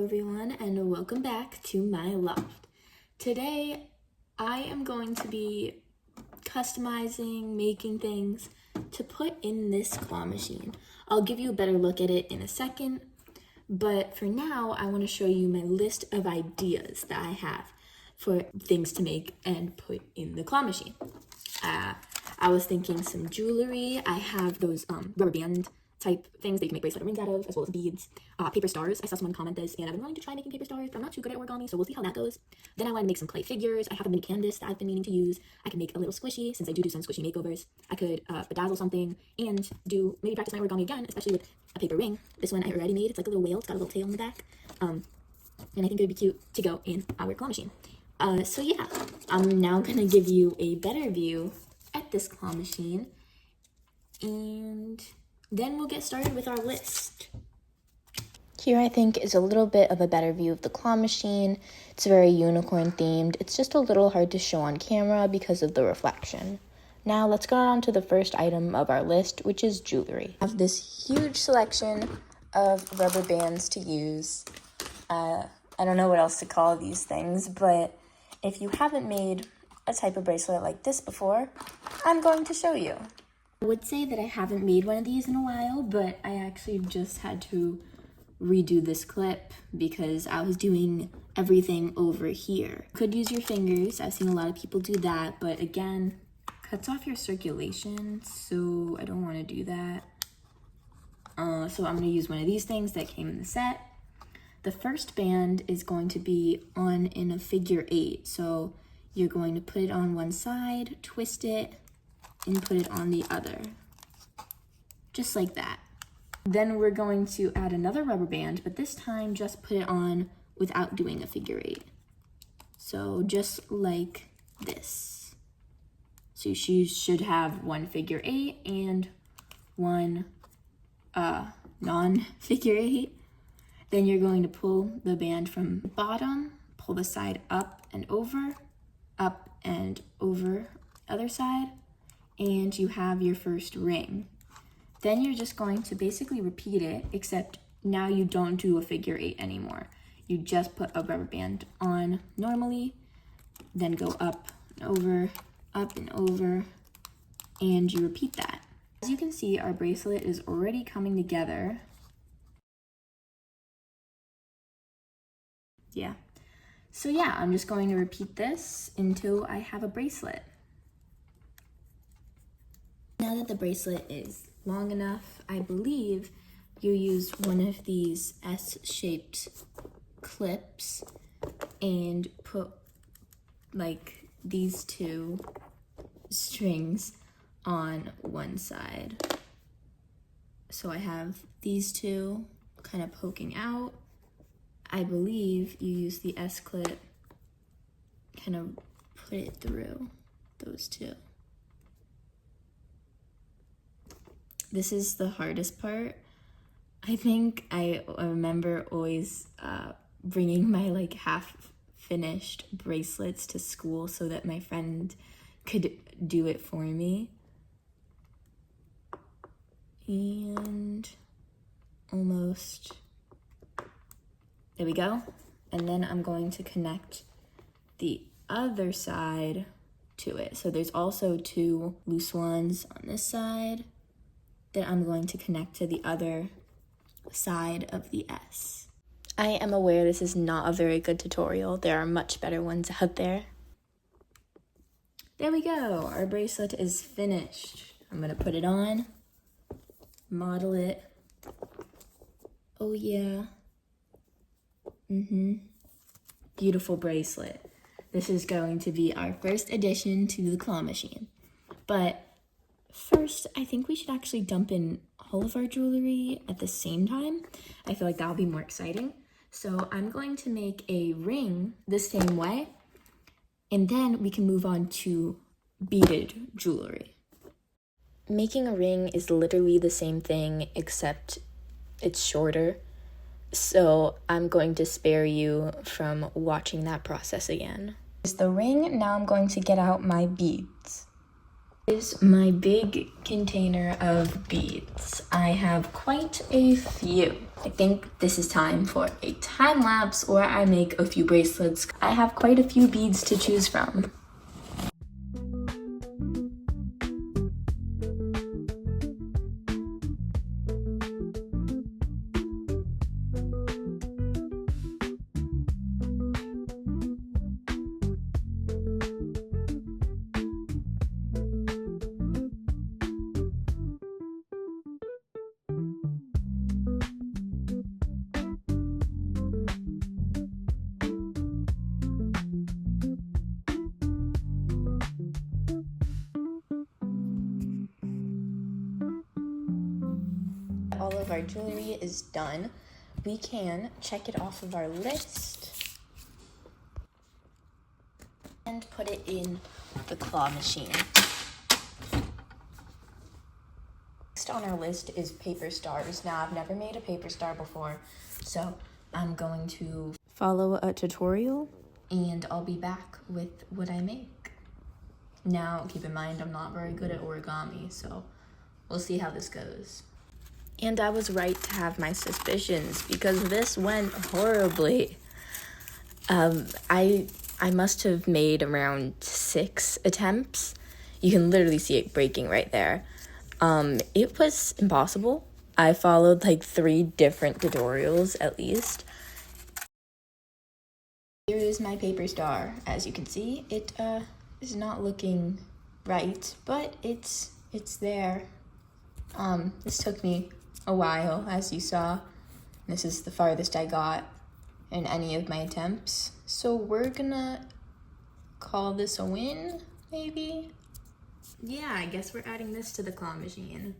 Hello everyone and welcome back to my loft. Today I am going to be customizing, making things to put in this claw machine. I'll give you a better look at it in a second, but for now I want to show you my list of ideas that I have for things to make and put in the claw machine. I was thinking some jewelry. I have those rubber band type things that you can make bracelet and rings out of, as well as beads. Paper stars. I saw someone comment this, and I've been wanting to try making paper stars, but I'm not too good at origami, so we'll see how that goes. Then I want to make some clay figures. I have a mini canvas that I've been meaning to use. I can make a little squishy, since I do some squishy makeovers. I could bedazzle something and maybe practice my origami again, especially with a paper ring. This one I already made. It's like a little whale. It's got a little tail on the back. And I think it would be cute to go in our claw machine. So yeah, I'm now going to give you a better view at this claw machine, and then we'll get started with our list. Here I think is a little bit of a better view of the claw machine. It's very unicorn themed. It's just a little hard to show on camera because of the reflection. Now let's go on to the first item of our list, which is jewelry. I have this huge selection of rubber bands to use. I don't know what else to call these things, but if you haven't made a type of bracelet like this before, I'm going to show you. I would say that I haven't made one of these in a while, but I actually just had to redo this clip because I was doing everything over here. Could use your fingers. I've seen a lot of people do that, but again, cuts off your circulation, so I don't want to do that. So I'm going to use one of these things that came in the set. The first band is going to be on in a figure 8, so you're going to put it on one side, twist it, and put it on the other, just like that. Then we're going to add another rubber band, but this time just put it on without doing a figure 8. So just like this. So you should have one figure 8 and one non-figure 8. Then you're going to pull the band from the bottom, pull the side up and over, other side, and you have your first ring. Then you're just going to basically repeat it, except now you don't do a figure 8 anymore. You just put a rubber band on normally, then go up and over, and you repeat that. As you can see, our bracelet is already coming together. Yeah. So yeah, I'm just going to repeat this until I have a bracelet. Now that the bracelet is long enough, I believe you use one of these S-shaped clips and put like these two strings on one side. So I have these two kind of poking out. I believe you use the S-clip, kind of put it through those two. This is the hardest part. I think I remember always bringing my like half-finished bracelets to school so that my friend could do it for me. And almost. There we go. And then I'm going to connect the other side to it. So there's also two loose ones on this side that I'm going to connect to the other side of the S. I am aware this is not a very good tutorial. There are much better ones out there. There we go. Our bracelet is finished. I'm gonna put it on, model it. Oh yeah. Beautiful bracelet. This is going to be our first addition to the claw machine. But first, I think we should actually dump in all of our jewelry at the same time. I feel like that'll be more exciting. So I'm going to make a ring the same way, and then we can move on to beaded jewelry. Making a ring is literally the same thing, except it's shorter. So I'm going to spare you from watching that process again. Here's the ring. Now I'm going to get out my beads. Here's my big container of beads. I have quite a few. I think this is time for a time lapse or I make a few bracelets. I have quite a few beads to choose from. All of our jewelry is done. We can check it off of our list and put it in the claw machine. Next on our list is paper stars. Now, I've never made a paper star before, so I'm going to follow a tutorial and I'll be back with what I make. Now, keep in mind, I'm not very good at origami, so we'll see how this goes. And I was right to have my suspicions because this went horribly. I must have made around 6 attempts. You can literally see it breaking right there. It was impossible. I followed like 3 different tutorials at least. Here is my paper star. As you can see, it is not looking right, but it's there. This took me a while, as you saw. This is the farthest I got in any of my attempts. So we're gonna call this a win, maybe? Yeah, I guess we're adding this to the claw machine.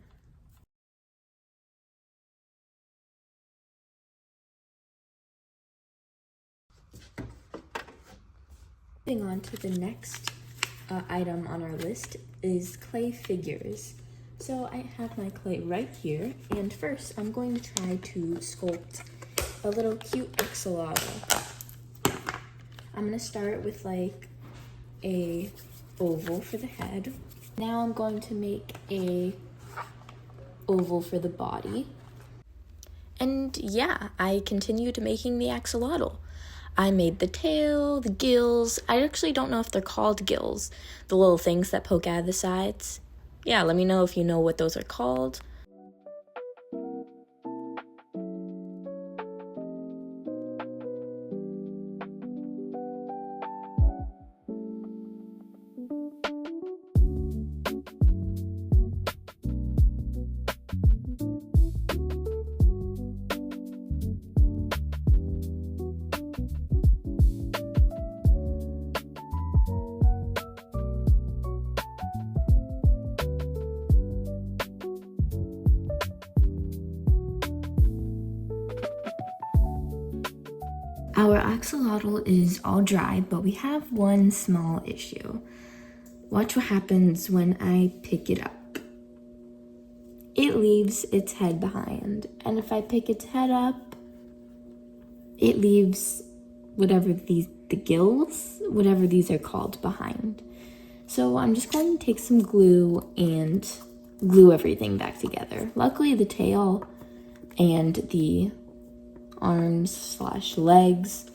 Moving on to the next item on our list is clay figures. So I have my clay right here, and first I'm going to try to sculpt a little cute axolotl. I'm gonna start with like a oval for the head. Now I'm going to make a oval for the body. And yeah, I continued making the axolotl. I made the tail, the gills. I actually don't know if they're called gills, the little things that poke out of the sides. Yeah, let me know if you know what those are called. Our axolotl is all dry, but we have one small issue. Watch what happens when I pick it up. It leaves its head behind, and if I pick its head up, it leaves the gills, whatever these are called, behind. So I'm just going to take some glue and glue everything back together. Luckily, the tail and the arms/legs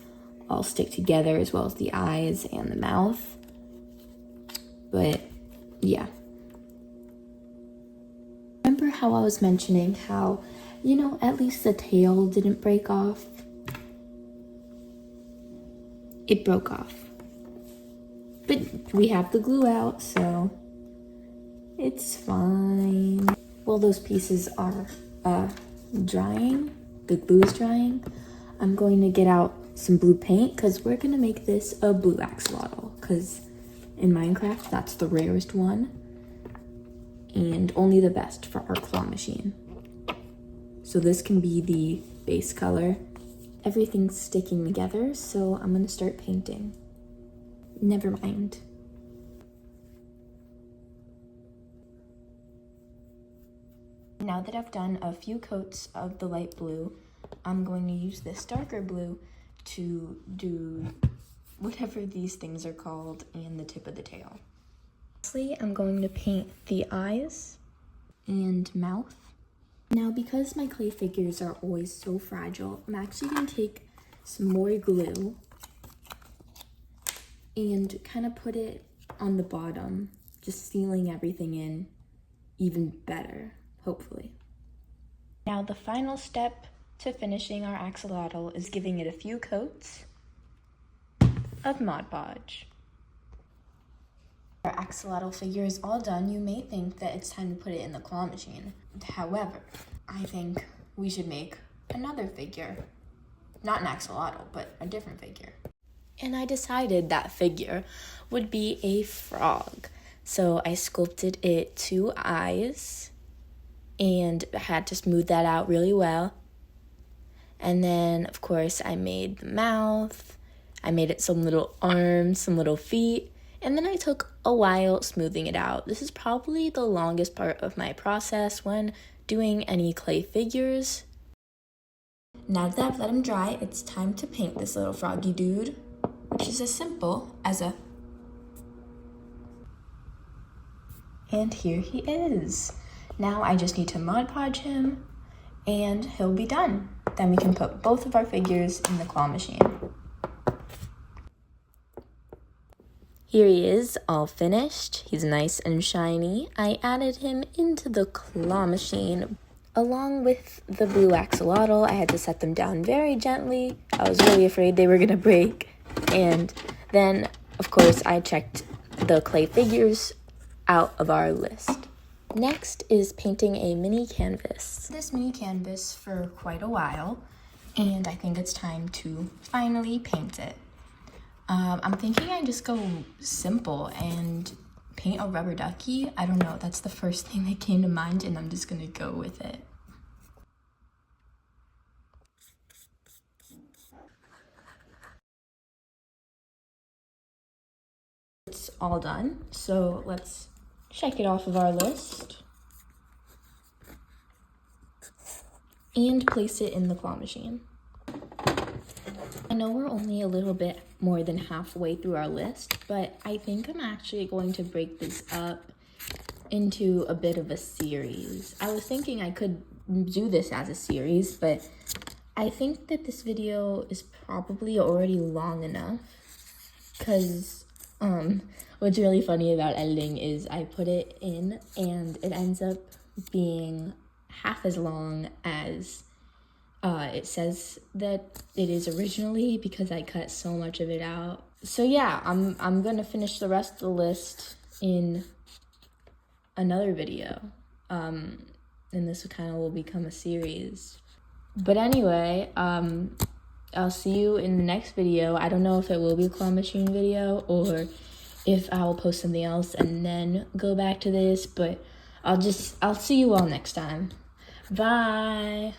all stick together, as well as the eyes and the mouth. But yeah. Remember how I was mentioning how, at least the tail didn't break off? It broke off. But we have the glue out, so it's fine. While those pieces are drying, the glue is drying, I'm going to get out some blue paint because we're going to make this a blue axolotl, because in Minecraft, that's the rarest one and only the best for our claw machine. So this can be the base color. Everything's sticking together, so I'm going to start painting. Never mind. Now that I've done a few coats of the light blue, I'm going to use this darker blue to do whatever these things are called and the tip of the tail. Lastly, I'm going to paint the eyes and mouth. Now, because my clay figures are always so fragile, I'm actually going to take some more glue and kind of put it on the bottom, just sealing everything in even better, hopefully. Now, the final step to finishing our axolotl is giving it a few coats of Mod Podge. Our axolotl figure is all done. You may think that it's time to put it in the claw machine. However, I think we should make another figure. Not an axolotl, but a different figure. And I decided that figure would be a frog. So I sculpted it 2 eyes and had to smooth that out really well. And then, of course, I made the mouth. I made it some little arms, some little feet. And then I took a while smoothing it out. This is probably the longest part of my process when doing any clay figures. Now that I've let them dry, it's time to paint this little froggy dude, which is as simple as a... And here he is. Now I just need to Mod Podge him and he'll be done. Then we can put both of our figures in the claw machine. Here he is, all finished. He's nice and shiny. I added him into the claw machine. Along with the blue axolotl, I had to set them down very gently. I was really afraid they were gonna break. And then, of course, I checked the clay figures out of our list. Next is painting a mini canvas. This mini canvas for quite a while, and I think it's time to finally paint it. I'm thinking I just go simple and paint a rubber ducky. I don't know, that's the first thing that came to mind, and I'm just gonna go with it. It's all done, so let's check it off of our list and place it in the claw machine. I know we're only a little bit more than halfway through our list, but I think I'm actually going to break this up into a bit of a series. I was thinking I could do this as a series, but I think that this video is probably already long enough because what's really funny about editing is I put it in and it ends up being half as long as it says that it is originally because I cut so much of it out. So yeah, I'm gonna finish the rest of the list in another video. And this kind of will become a series. But anyway, I'll see you in the next video. I don't know if it will be a claw machine video or if I will post something else and then go back to this, but I'll see you all next time. Bye.